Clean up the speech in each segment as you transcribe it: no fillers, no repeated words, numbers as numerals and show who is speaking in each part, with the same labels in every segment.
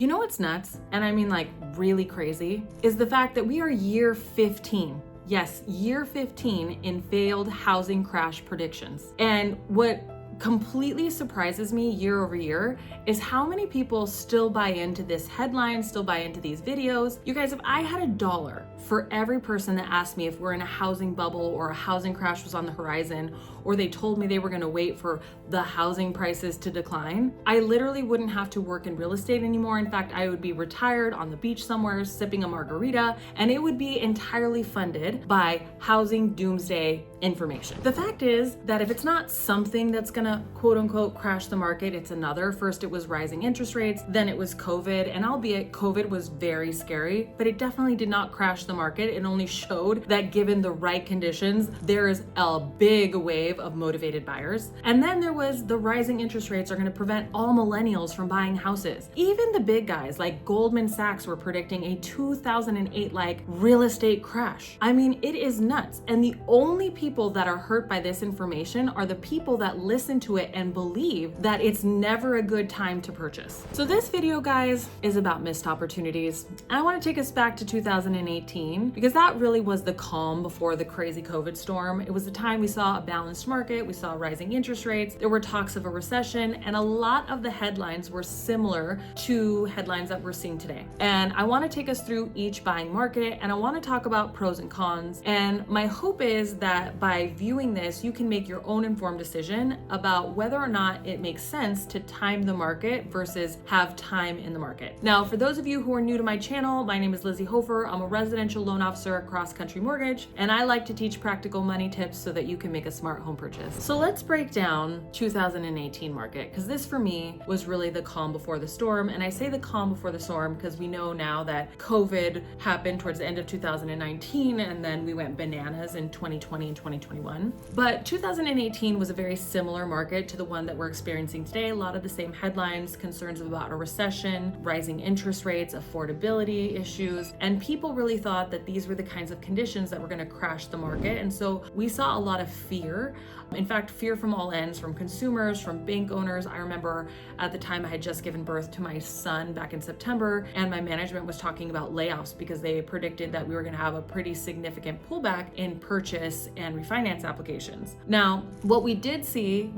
Speaker 1: You know what's nuts, and I mean like really crazy, is the fact that we are year 15. Yes, year 15 in failed housing crash predictions. And what completely surprises me year over year is how many people still buy into this headline, still buy into these videos. You guys, if I had $1 for every person that asked me if we're in a housing bubble or a housing crash was on the horizon, or they told me they were going to wait for the housing prices to decline, I literally wouldn't have to work in real estate anymore. In fact, I would be retired on the beach somewhere sipping a margarita, and it would be entirely funded by housing doomsday information. The fact is that if it's not something that's gonna quote unquote crash the market, it's another. First it was rising interest rates, then it was COVID, and albeit COVID was very scary, but it definitely did not crash the market. It only showed that given the right conditions, there is a big wave of motivated buyers. And then there was the rising interest rates are gonna prevent all millennials from buying houses. Even the big guys like Goldman Sachs were predicting a 2008-like real estate crash. I mean, it is nuts. And the only people that are hurt by this information are the people that listen to it and believe that it's never a good time to purchase. So this video, guys, is about missed opportunities. I want to take us back to 2018 because that really was the calm before the crazy COVID storm. It was the time we saw a balanced market, we saw rising interest rates, there were talks of a recession, and a lot of the headlines were similar to headlines that we're seeing today. And I want to take us through each buying market, and I want to talk about pros and cons. And my hope is that by viewing this, you can make your own informed decision about whether or not it makes sense to time the market versus have time in the market. Now, for those of you who are new to my channel, my name is Lizy Hoeffer. I'm a residential loan officer at Cross Country Mortgage, and I like to teach practical money tips so that you can make a smart home purchase. So let's break down 2018 market, because this for me was really the calm before the storm. And I say the calm before the storm because we know now that COVID happened towards the end of 2019, and then we went bananas in 2020 and 2021. But 2018 was a very similar market to the one that we're experiencing today. A lot of the same headlines, concerns about a recession, rising interest rates, affordability issues, and people really thought that these were the kinds of conditions that were going to crash the market. And so we saw a lot of fear. In fact, fear from all ends, from consumers, from bank owners. I remember at the time I had just given birth to my son back in September, and my management was talking about layoffs because they predicted that we were going to have a pretty significant pullback in purchase and refinance applications. Now, what we did see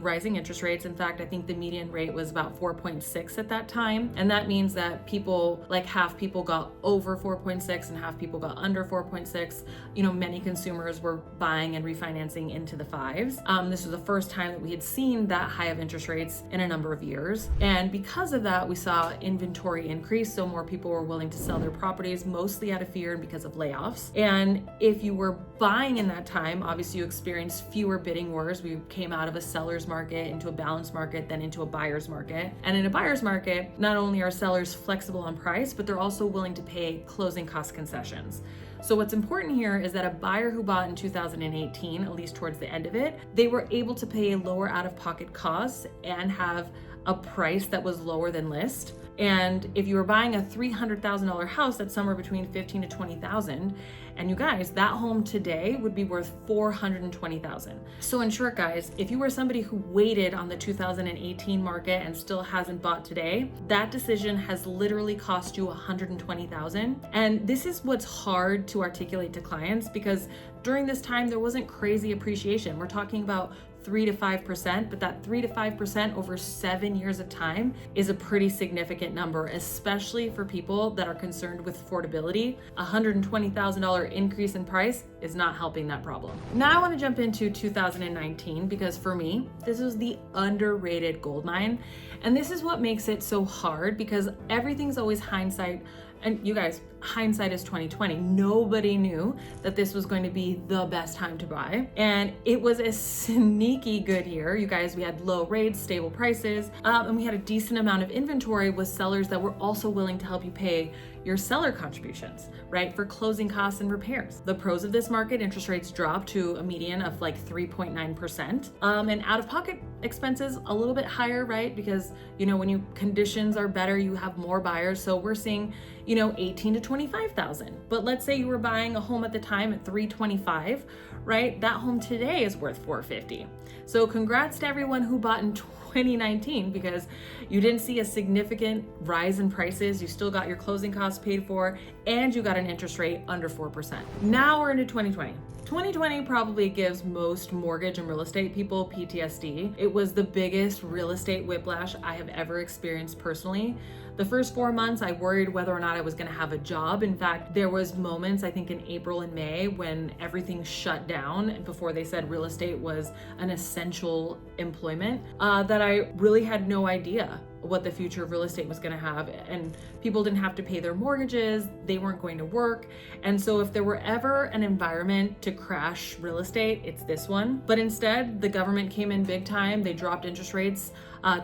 Speaker 1: rising interest rates. In fact, I think the median rate was about 4.6 at that time. And that means that people, like half people got over 4.6 and half people got under 4.6. You know, many consumers were buying and refinancing into the fives. This was the first time that we had seen that high of interest rates in a number of years. And because of that, we saw inventory increase. So more people were willing to sell their properties, mostly out of fear and because of layoffs. And if you were buying in that time, obviously you experienced fewer bidding wars. We came out of a seller's market into a balanced market, then into a buyer's market. And in a buyer's market, not only are sellers flexible on price, but they're also willing to pay closing cost concessions. So what's important here is that a buyer who bought in 2018, at least towards the end of it, they were able to pay lower out-of-pocket costs and have a price that was lower than list. And if you were buying a $300,000 house, that's somewhere between $15,000 to $20,000. And you guys, that home today would be worth $420,000. So in short, guys, if you were somebody who waited on the 2018 market and still hasn't bought today, that decision has literally cost you $120,000. And this is what's hard to articulate to clients because during this time, there wasn't crazy appreciation. We're talking about 3 to 5%, but that 3 to 5% over 7 years of time is a pretty significant number, especially for people that are concerned with affordability. $120,000 increase in price is not helping that problem. Now I want to jump into 2019 because for me, this is the underrated gold mine. And this is what makes it so hard because everything's always hindsight. And you guys, hindsight is 2020. Nobody knew that this was going to be the best time to buy. And it was a sneaky good year. You guys, we had low rates, stable prices, and we had a decent amount of inventory with sellers that were also willing to help you pay your seller contributions, right? For closing costs and repairs. The pros of this market, interest rates dropped to a median of like 3.9%. And out-of-pocket expenses a little bit higher, right? Because, when conditions are better, you have more buyers. So we're seeing, 18 to 25,000. But let's say you were buying a home at the time at 325, right? That home today is worth 450. So congrats to everyone who bought in 2019, because you didn't see a significant rise in prices. You still got your closing costs paid for, and you got an interest rate under 4%. Now we're into 2020. 2020 probably gives most mortgage and real estate people PTSD. It was the biggest real estate whiplash I have ever experienced personally. The first 4 months, I worried whether or not I was going to have a job. In fact, there was moments, I think in April and May, when everything shut down before they said real estate was an essential employment, that I really had no idea what the future of real estate was going to have. And people didn't have to pay their mortgages, they weren't going to work. And so if there were ever an environment to crash real estate, it's this one. But instead, the government came in big time. They dropped interest rates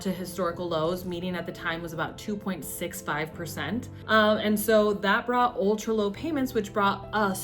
Speaker 1: to historical lows. Median at the time was about 2.65%. And so that brought ultra low payments, which brought a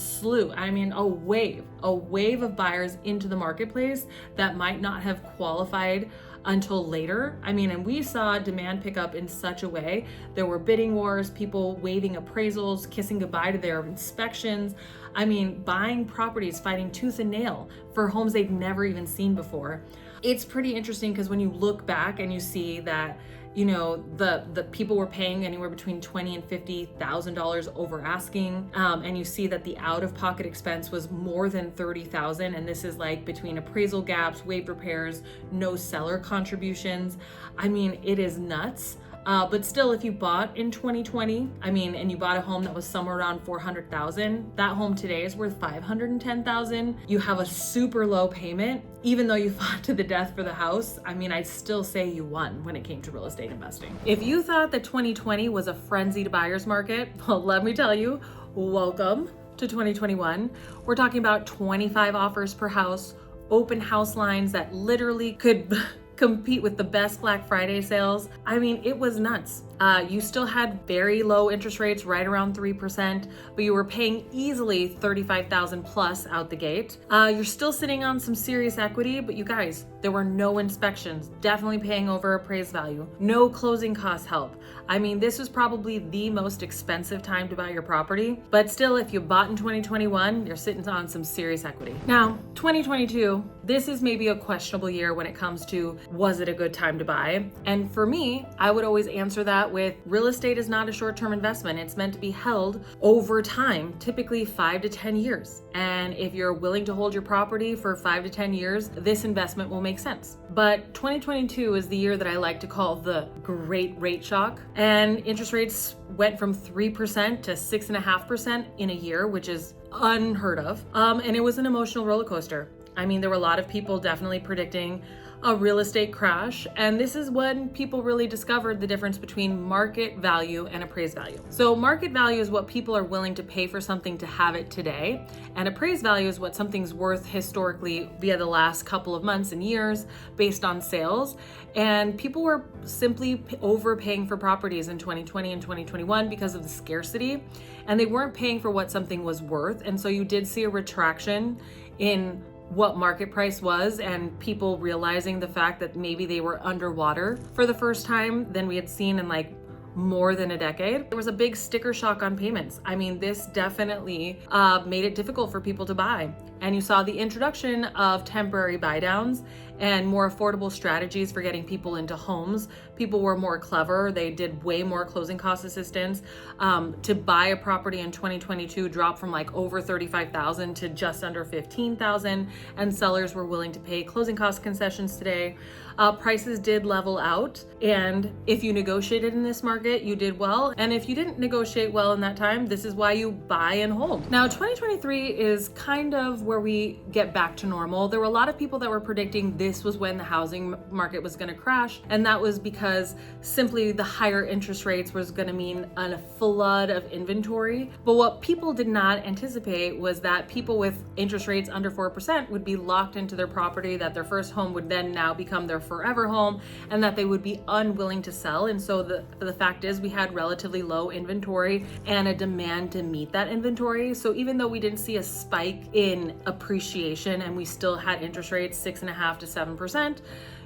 Speaker 1: wave of buyers into the marketplace that might not have qualified until later. And we saw demand pick up in such a way. There were bidding wars, people waiving appraisals, kissing goodbye to their inspections. Buying properties, fighting tooth and nail for homes they'd never even seen before. It's pretty interesting because when you look back and you see that, the people were paying anywhere between $20,000 and $50,000 over asking, and you see that the out-of-pocket expense was more than $30,000, and this is like between appraisal gaps, waived repairs, no seller contributions. It is nuts. But still, if you bought in 2020, and you bought a home that was somewhere around 400,000, that home today is worth 510,000. You have a super low payment, even though you fought to the death for the house. I'd still say you won when it came to real estate investing. If you thought that 2020 was a frenzied buyer's market, well, let me tell you, welcome to 2021. We're talking about 25 offers per house, open house lines that literally could compete with the best Black Friday sales. It was nuts. You still had very low interest rates, right around 3%, but you were paying easily $35,000 plus out the gate. You're still sitting on some serious equity, but you guys, there were no inspections, definitely paying over appraised value, no closing cost help. This was probably the most expensive time to buy your property, but still, if you bought in 2021, you're sitting on some serious equity. Now, 2022, this is maybe a questionable year when it comes to, was it a good time to buy? And for me, I would always answer that with, real estate is not a short-term investment. It's meant to be held over time, typically 5 to 10 years. And if you're willing to hold your property for 5 to 10 years, this investment will make sense. But 2022 is the year that I like to call the great rate shock. And interest rates went from 3% to 6.5% in a year, which is unheard of. And it was an emotional roller coaster. There were a lot of people definitely predicting a real estate crash. And this is when people really discovered the difference between market value and appraised value. So market value is what people are willing to pay for something to have it today. And appraised value is what something's worth historically via the last couple of months and years based on sales. And people were simply overpaying for properties in 2020 and 2021 because of the scarcity. And they weren't paying for what something was worth. And so you did see a retraction in what market price was, and people realizing the fact that maybe they were underwater for the first time than we had seen in more than a decade. There was a big sticker shock on payments. This definitely made it difficult for people to buy. And you saw the introduction of temporary buy downs and more affordable strategies for getting people into homes. People were more clever. They did way more closing cost assistance. To buy a property in 2022 dropped from over 35,000 to just under 15,000, and sellers were willing to pay closing cost concessions today. Prices did level out, and if you negotiated in this market, you did well. And if you didn't negotiate well in that time, this is why you buy and hold. Now, 2023 is kind of where we get back to normal. There were a lot of people that were predicting this was when the housing market was going to crash, and that was because simply the higher interest rates was going to mean a flood of inventory. But what people did not anticipate was that people with interest rates under 4% would be locked into their property, that their first home would then now become their forever home, and that they would be unwilling to sell. And so the fact is, we had relatively low inventory and a demand to meet that inventory. So even though we didn't see a spike in appreciation and we still had interest rates 6.5% to 7%,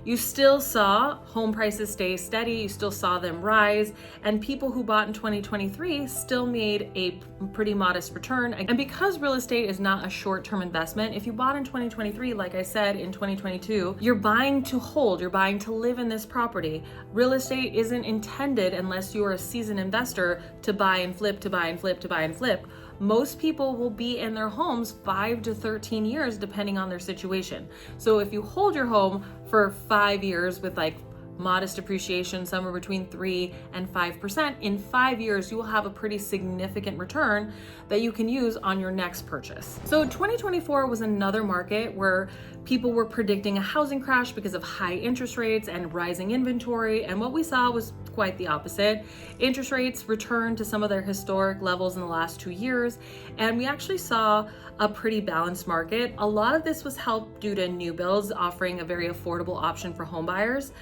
Speaker 1: you still saw home prices stay steady, you still saw them rise, and people who bought in 2023 still made a pretty modest return. And because real estate is not a short-term investment, if you bought in 2023, like I said, in 2022, you're buying to hold, you're buying to live in this property. Real estate isn't intended, unless you're a seasoned investor, to buy and flip, to buy and flip, to buy and flip. Most people will be in their homes 5 to 13 years, depending on their situation. So if you hold your home for 5 years with like modest appreciation, somewhere between 3 and 5%, in 5 years, you will have a pretty significant return that you can use on your next purchase. So 2024 was another market where people were predicting a housing crash because of high interest rates and rising inventory. And what we saw was quite the opposite. Interest rates returned to some of their historic levels in the last 2 years. And we actually saw a pretty balanced market. A lot of this was helped due to new builds offering a very affordable option for home buyers.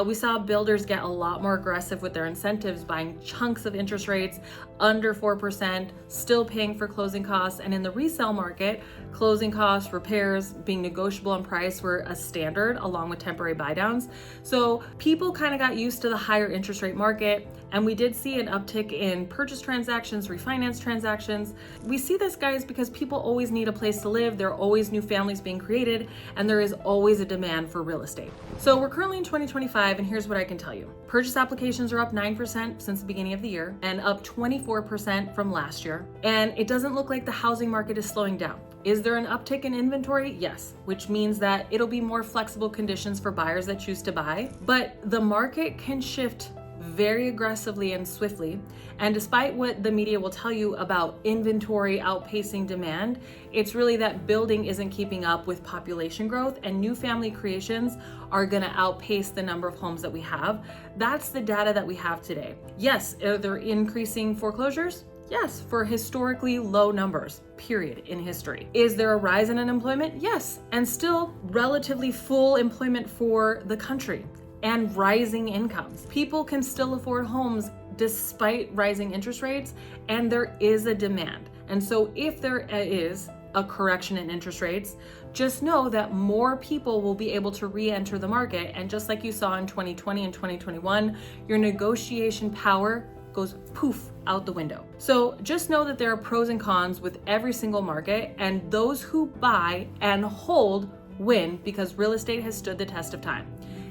Speaker 1: We saw builders get a lot more aggressive with their incentives, buying chunks of interest rates under 4%, still paying for closing costs. And in the resale market, closing costs, repairs being negotiable in price were a standard, along with temporary buy downs. So people kind of got used to the higher interest rate market. And we did see an uptick in purchase transactions, refinance transactions. We see this, guys, because people always need a place to live. There are always new families being created, and there is always a demand for real estate. So we're currently in 2025, and here's what I can tell you. Purchase applications are up 9% since the beginning of the year and up 24% from last year. And it doesn't look like the housing market is slowing down. Is there an uptick in inventory? Yes, which means that it'll be more flexible conditions for buyers that choose to buy. But the market can shift very aggressively and swiftly. And despite what the media will tell you about inventory outpacing demand, it's really that building isn't keeping up with population growth, and new family creations are going to outpace the number of homes that we have. That's the data that we have today. Yes, are there increasing foreclosures? Yes, for historically low numbers, period, in history. Is there a rise in unemployment? Yes, and still relatively full employment for the country and rising incomes. People can still afford homes despite rising interest rates, and there is a demand. And so if there is a correction in interest rates, just know that more people will be able to re-enter the market. And just like you saw in 2020 and 2021, your negotiation power goes poof out the window. So just know that there are pros and cons with every single market, and those who buy and hold win, because real estate has stood the test of time.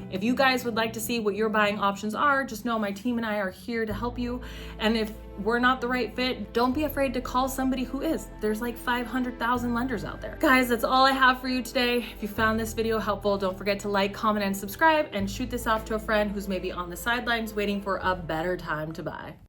Speaker 1: If you guys would like to see what your buying options are, just know my team and I are here to help you. And if we're not the right fit, don't be afraid to call somebody who is. There's like 500,000 lenders out there. Guys, that's all I have for you today. If you found this video helpful, don't forget to like, comment, and subscribe, and shoot this off to a friend who's maybe on the sidelines waiting for a better time to buy.